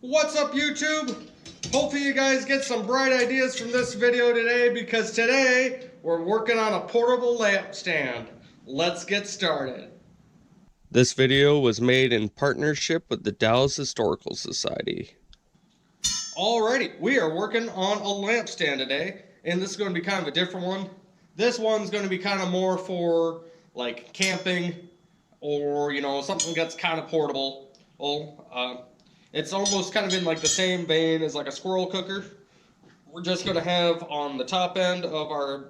What's up, YouTube? Hopefully you guys get some bright ideas from this video today, because today we're working on a portable lamp stand. Let's get started. This video was made in partnership with the Dallas Historical Society. Alrighty, we are working on a lamp stand today, and this is going to be kind of a different one. This one's going to be kind of more for like camping, or something that's kind of portable. It's almost kind of in like the same vein as like a squirrel cooker. We're just going to have on the top end of our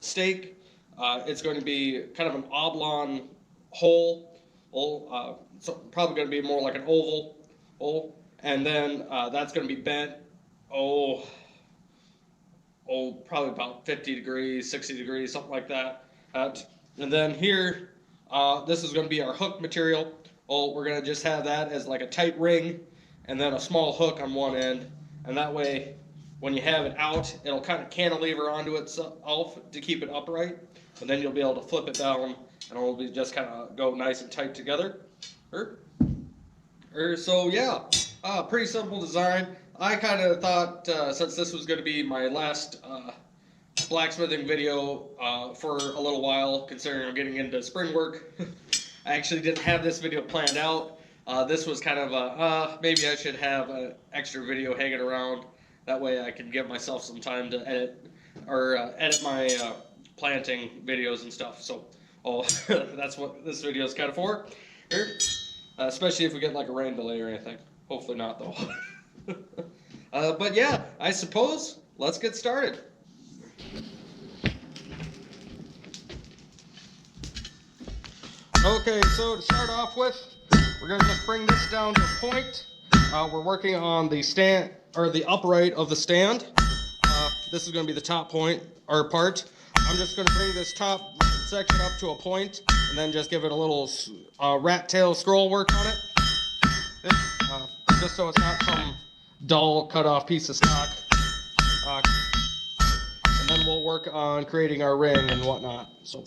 stake, it's going to be kind of an oblong hole. So probably going to be more like an oval hole. And then that's going to be bent, probably about 50 degrees, 60 degrees, something like that. And then here, this is going to be our hook material. We're going to just have that as like a tight ring, and then a small hook on one end. And that way, when you have it out, it'll kind of cantilever onto itself to keep it upright. And then you'll be able to flip it down, and it'll be just kind of go nice and tight together. So yeah, pretty simple design. I kind of thought, since this was going to be my last blacksmithing video for a little while, considering I'm getting into spring work, I actually didn't have this video planned out. This was kind of maybe I should have an extra video hanging around. That way I can give myself some time to edit my planting videos and stuff. So, that's what this video is kind of for. Especially if we get like a rain delay or anything. Hopefully not, though. But yeah, I suppose let's get started. Okay, so to start off with, we're going to just bring this down to a point. We're working on the stand, or the upright of the stand. This is going to be the top point, or part. I'm just going to bring this top section up to a point, and then just give it a little rat tail scroll work on it. Just so it's not some dull cut off piece of stock. And then we'll work on creating our ring and whatnot. So.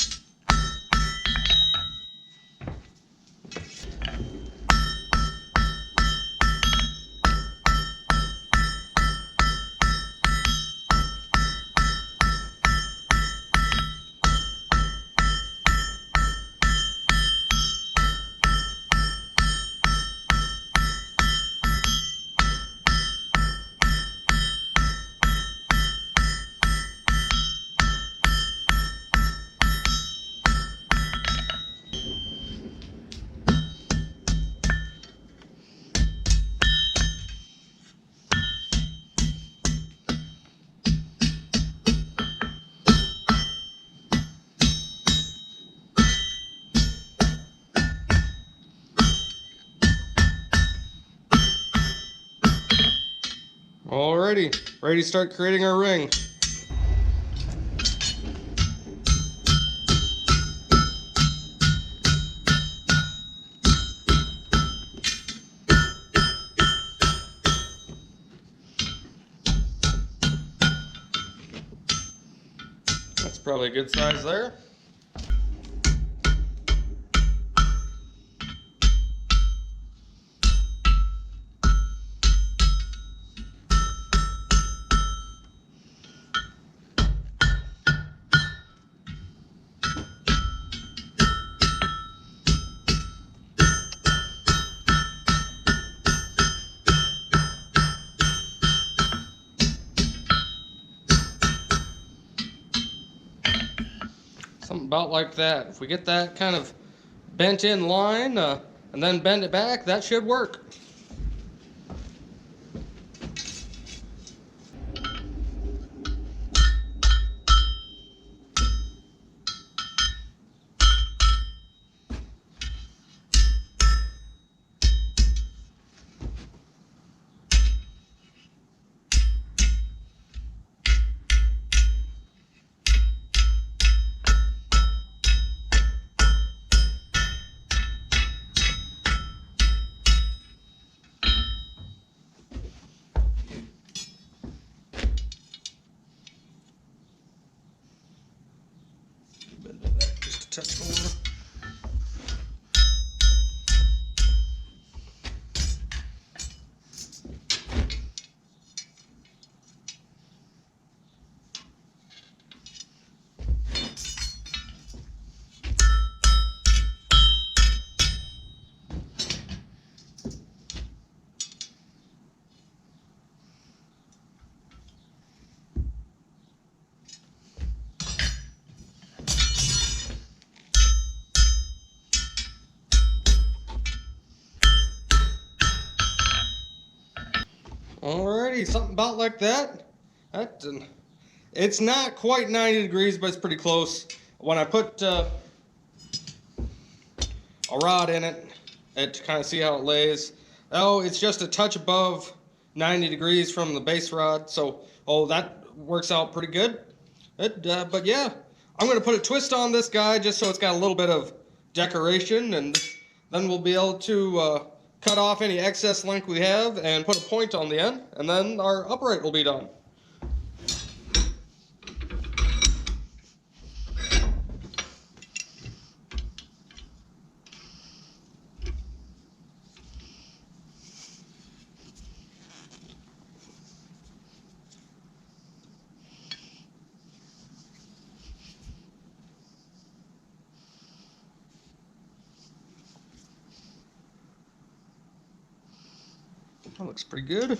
Alrighty, ready to start creating our ring. That's probably a good size there. Something about like that. If we get that kind of bent in line and then bend it back, that should work. Alrighty, something about like that. It's not quite 90 degrees, but it's pretty close. When I put a rod in it to kind of see how it lays. Oh, it's just a touch above 90 degrees from the base rod, so that works out pretty good. But yeah, I'm going to put a twist on this guy just so it's got a little bit of decoration, and then we'll be able to cut off any excess length we have and put a point on the end, and then our upright will be done. That looks pretty good.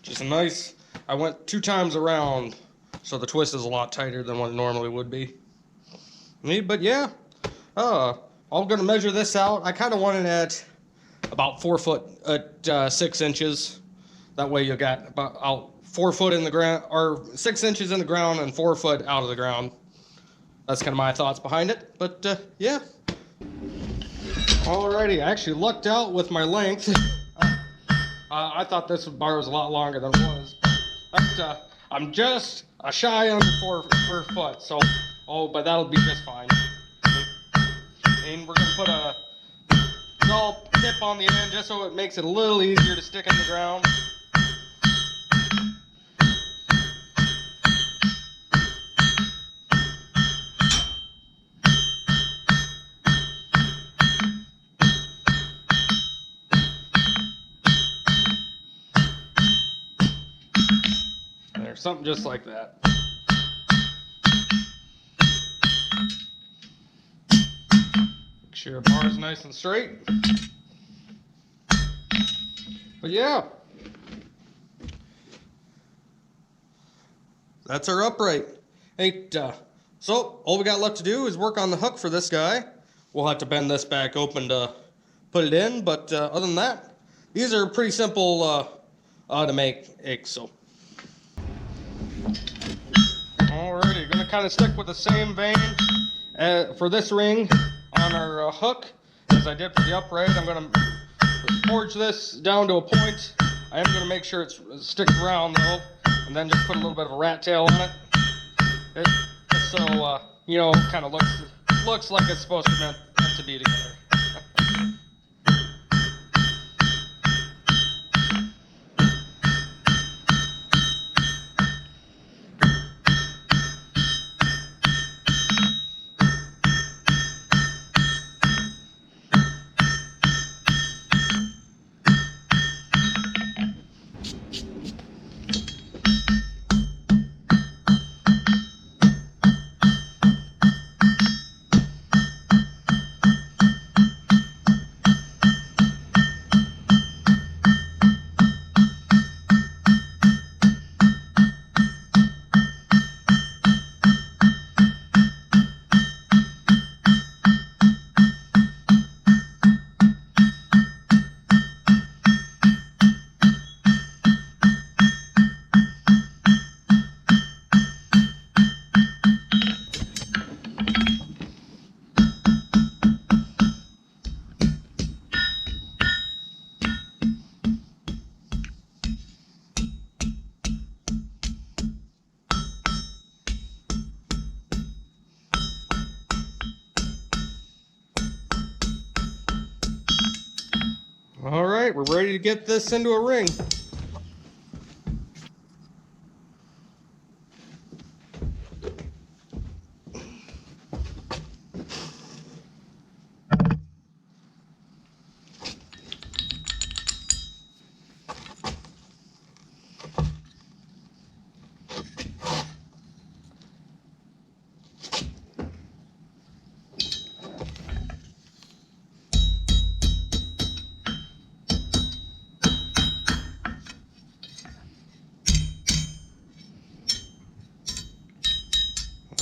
Just a nice, I went 2 times around, so the twist is a lot tighter than what it normally would be. But yeah, I'm going to measure this out. I kind of want it at about 4 foot at 6 inches. That way you got about 4 foot in the ground, or 6 inches in the ground and 4 foot out of the ground. That's kind of my thoughts behind it, but yeah. Alrighty, I actually lucked out with my length. I thought this bar was a lot longer than it was, but I'm just shy under 4 foot, so but that'll be just fine. And we're gonna put a small tip on the end just so it makes it a little easier to stick in the ground. Something just like that. Make sure your bar is nice and straight. But yeah, that's our upright. Hey, so all we got left to do is work on the hook for this guy. We'll have to bend this back open to put it in, but other than that, these are pretty simple to make. So. Alrighty, gonna kind of stick with the same vein for this ring on our hook as I did for the upright. I'm gonna forge this down to a point. I am gonna make sure it sticks around though, and then just put a little bit of a rat tail on it. Just so you know, it kind of looks like it's supposed to be meant to be together. Alright, we're ready to get this into a ring.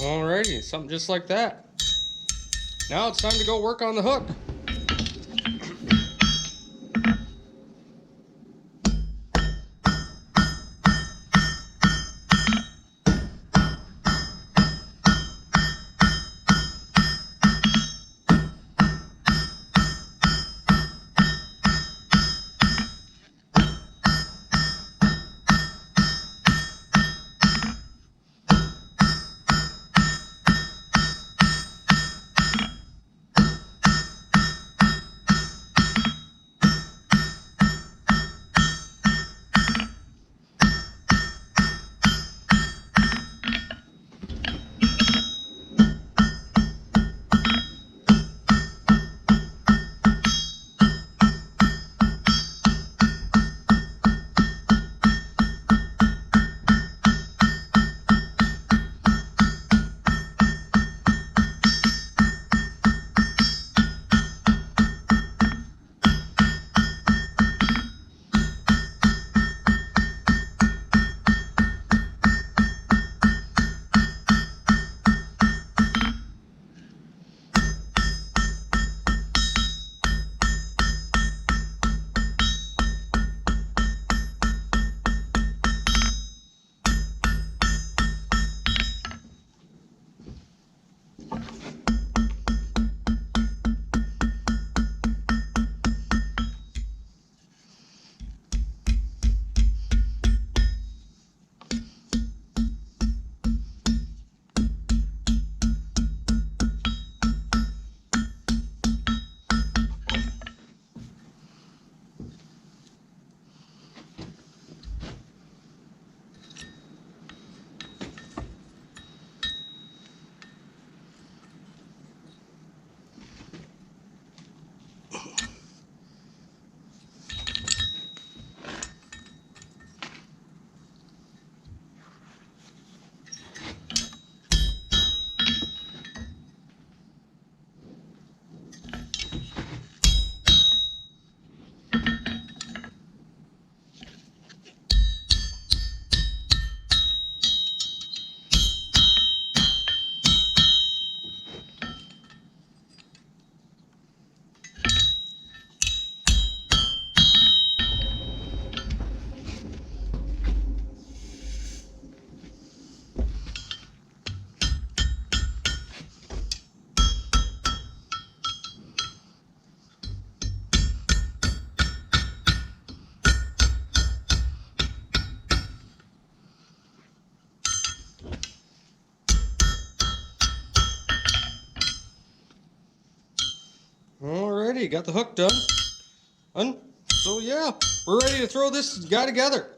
Alrighty, something just like that. Now it's time to go work on the hook. Alrighty, got the hook done. And so yeah, we're ready to throw this guy together.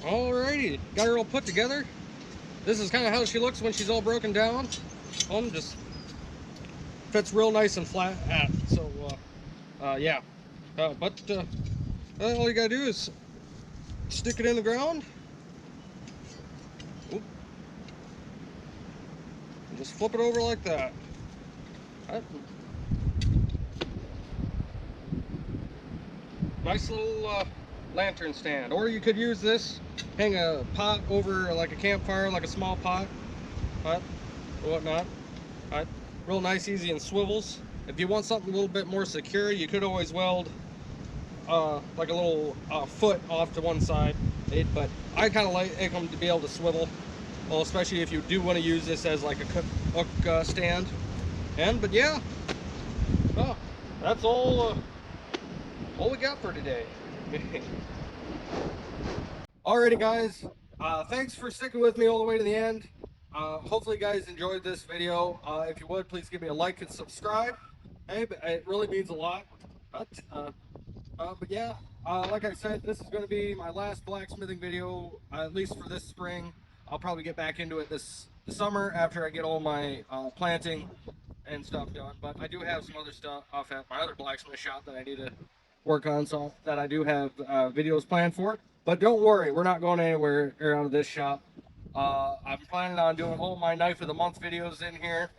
Alrighty, got her all put together. This is kind of how she looks when she's all broken down. Just fits real nice and flat at. So yeah, but all you gotta do is stick it in the ground. Oop. And just flip it over like that. Nice little lantern stand. Or you could use this, hang a pot over like a campfire, like a small pot, or whatnot. Real nice, easy, and swivels. If you want something a little bit more secure, you could always weld like a little foot off to one side. But I kind of like them to be able to swivel. Well, especially if you do want to use this as like a hook stand. But yeah, that's all we got for today. Alrighty guys, thanks for sticking with me all the way to the end. Hopefully you guys enjoyed this video. If you would, please give me a like and subscribe. Hey, it really means a lot. But yeah, Like I said, this is going to be my last blacksmithing video, at least for this spring. I'll probably get back into it this summer after I get all my planting and stuff done. But I do have some other stuff off at my other blacksmith shop that I need to work on, so that I do have videos planned for. But don't worry, we're not going anywhere out of this shop. I'm planning on doing all my knife of the month videos in here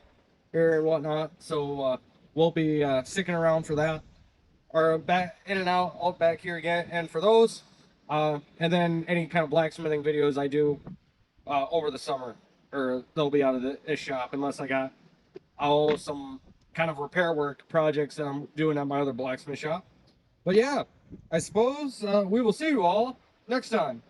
and whatnot. So we'll be sticking around for that, or back in and out back here again. And for those, and then any kind of blacksmithing videos I do over the summer, or they'll be out of this shop unless I got some kind of repair work projects that I'm doing at my other blacksmith shop. But yeah, I suppose we will see you all next time.